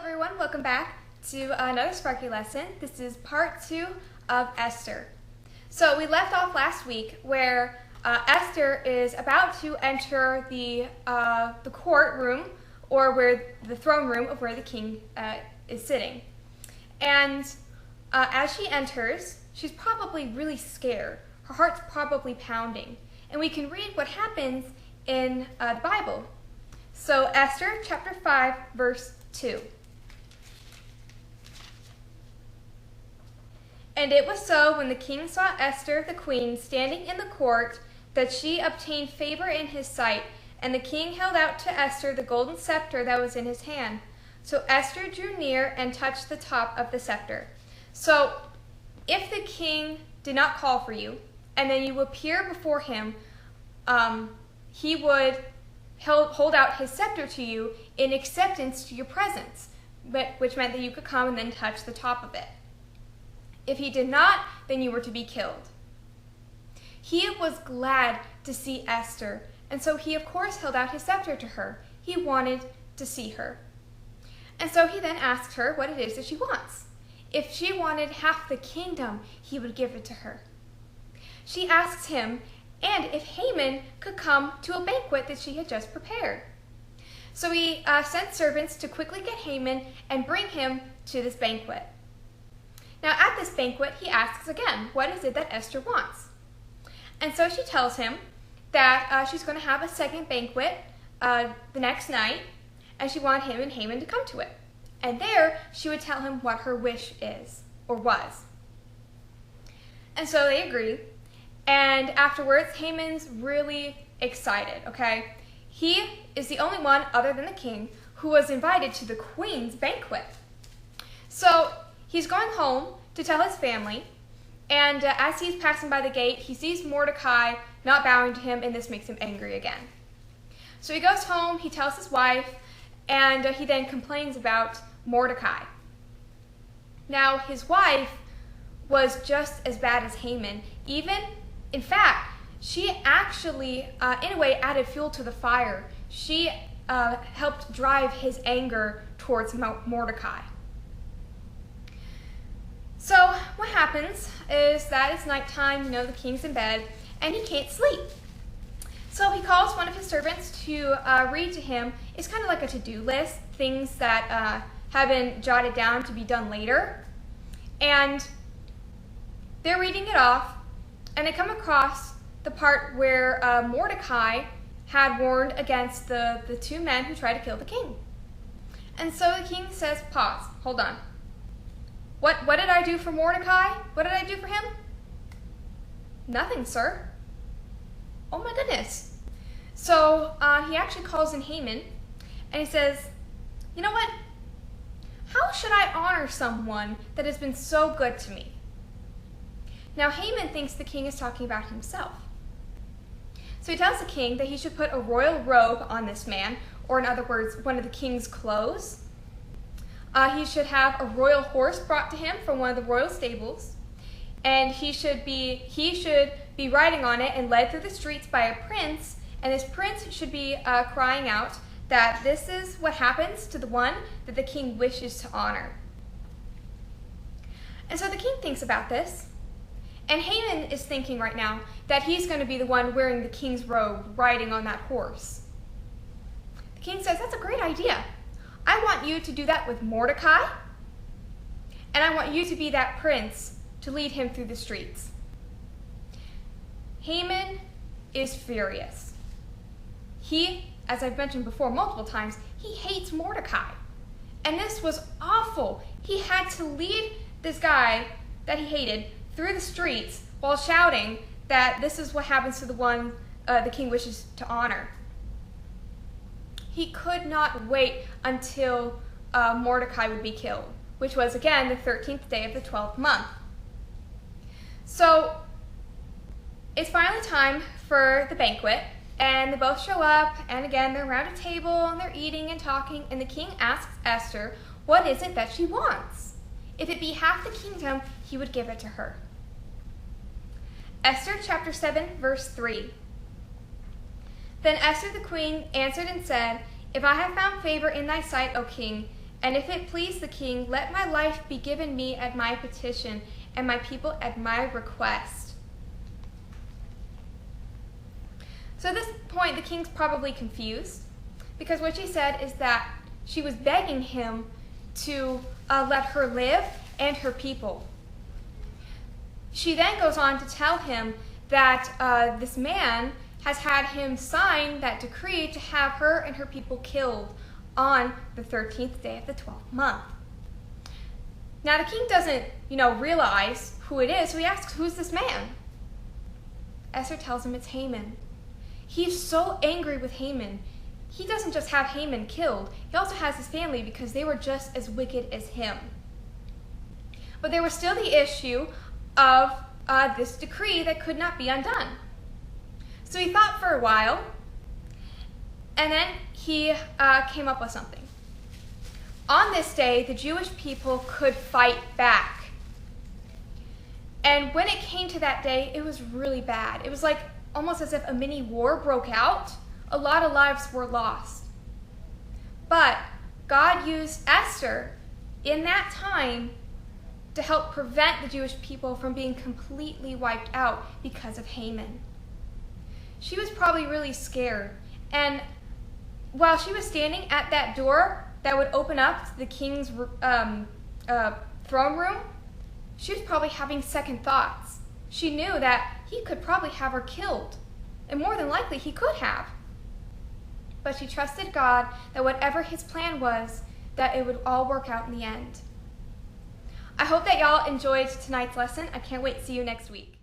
everyone, welcome back to another Sparky lesson. This is part 2 of Esther. So we left off last week where Esther is about to enter the courtroom, or where the throne room of where the king is sitting. And as she enters, she's probably really scared. Her heart's probably pounding. And we can read what happens in the Bible. So Esther chapter 5 verse 2. And it was so, when the king saw Esther the queen standing in the court, that she obtained favor in his sight. And the king held out to Esther the golden scepter that was in his hand. So Esther drew near and touched the top of the scepter. So if the king did not call for you, and then you appear before him, he would hold out his scepter to you in acceptance to your presence, which meant that you could come and then touch the top of it. If he did not, then you were to be killed. He was glad to see Esther, and so he of course held out his scepter to her. He wanted to see her. And so he then asked her what it is that she wants. If she wanted half the kingdom, he would give it to her. She asks him, and if Haman could come to a banquet that she had just prepared. So he sent servants to quickly get Haman and bring him to this banquet. Now at this banquet, he asks again, what is it that Esther wants? And so she tells him that she's going to have a second banquet the next night, and she wanted him and Haman to come to it. And there, she would tell him what her wish is, or was. And so they agree. And afterwards, Haman's really excited, okay? He is the only one, other than the king, who was invited to the queen's banquet. So he's going home to tell his family, and as he's passing by the gate, he sees Mordecai not bowing to him, and this makes him angry again. So he goes home, he tells his wife, and he then complains about Mordecai. Now, his wife was just as bad as Haman. In fact, she actually, in a way, added fuel to the fire. She helped drive his anger towards Mordecai. So what happens is that it's nighttime, the king's in bed, and he can't sleep. So he calls one of his servants to read to him. It's kind of like a to-do list, things that have been jotted down to be done later. And they're reading it off, and they come across the part where Mordecai had warned against the two men who tried to kill the king. And so the king says, pause, hold on. What did I do for Mordecai? What did I do for him? Nothing, sir. Oh my goodness. So he actually calls in Haman, and he says, you know what? How should I honor someone that has been so good to me? Now Haman thinks the king is talking about himself. So he tells the king that he should put a royal robe on this man, or in other words, one of the king's clothes. He should have a royal horse brought to him from one of the royal stables, and he should be riding on it and led through the streets by a prince, and this prince should be crying out that this is what happens to the one that the king wishes to honor. And so the king thinks about this, and Haman is thinking right now that he's going to be the one wearing the king's robe, riding on that horse. The king says, that's a great idea. I want you to do that with Mordecai, and I want you to be that prince to lead him through the streets. Haman is furious. He, as I've mentioned before multiple times, he hates Mordecai. And this was awful. He had to lead this guy that he hated through the streets while shouting that this is what happens to the one the king wishes to honor. He could not wait until Mordecai would be killed, which was, again, the 13th day of the 12th month. So it's finally time for the banquet, and they both show up, and again, they're around a table, and they're eating and talking, and the king asks Esther, what is it that she wants? If it be half the kingdom, he would give it to her. Esther chapter 7, verse 3. Then Esther the queen answered and said, If I have found favor in thy sight, O king, And if it please the king, let my life be given me at my petition, and my people at my request. So at this point, the king's probably confused, because what she said is that she was begging him to let her live and her people. She then goes on to tell him that this man has had him sign that decree to have her and her people killed on the 13th day of the 12th month. Now the king doesn't, realize who it is, so he asks, who's this man? Esther tells him it's Haman. He's so angry with Haman. He doesn't just have Haman killed, he also has his family because they were just as wicked as him. But there was still the issue of this decree that could not be undone. So he thought for a while, and then he came up with something. On this day, the Jewish people could fight back. And when it came to that day, it was really bad. It was like almost as if a mini war broke out. A lot of lives were lost. But God used Esther in that time to help prevent the Jewish people from being completely wiped out because of Haman. She was probably really scared. And while she was standing at that door that would open up to the king's throne room, she was probably having second thoughts. She knew that he could probably have her killed, and more than likely he could have. But she trusted God that whatever his plan was, that it would all work out in the end. I hope that y'all enjoyed tonight's lesson. I can't wait to see you next week.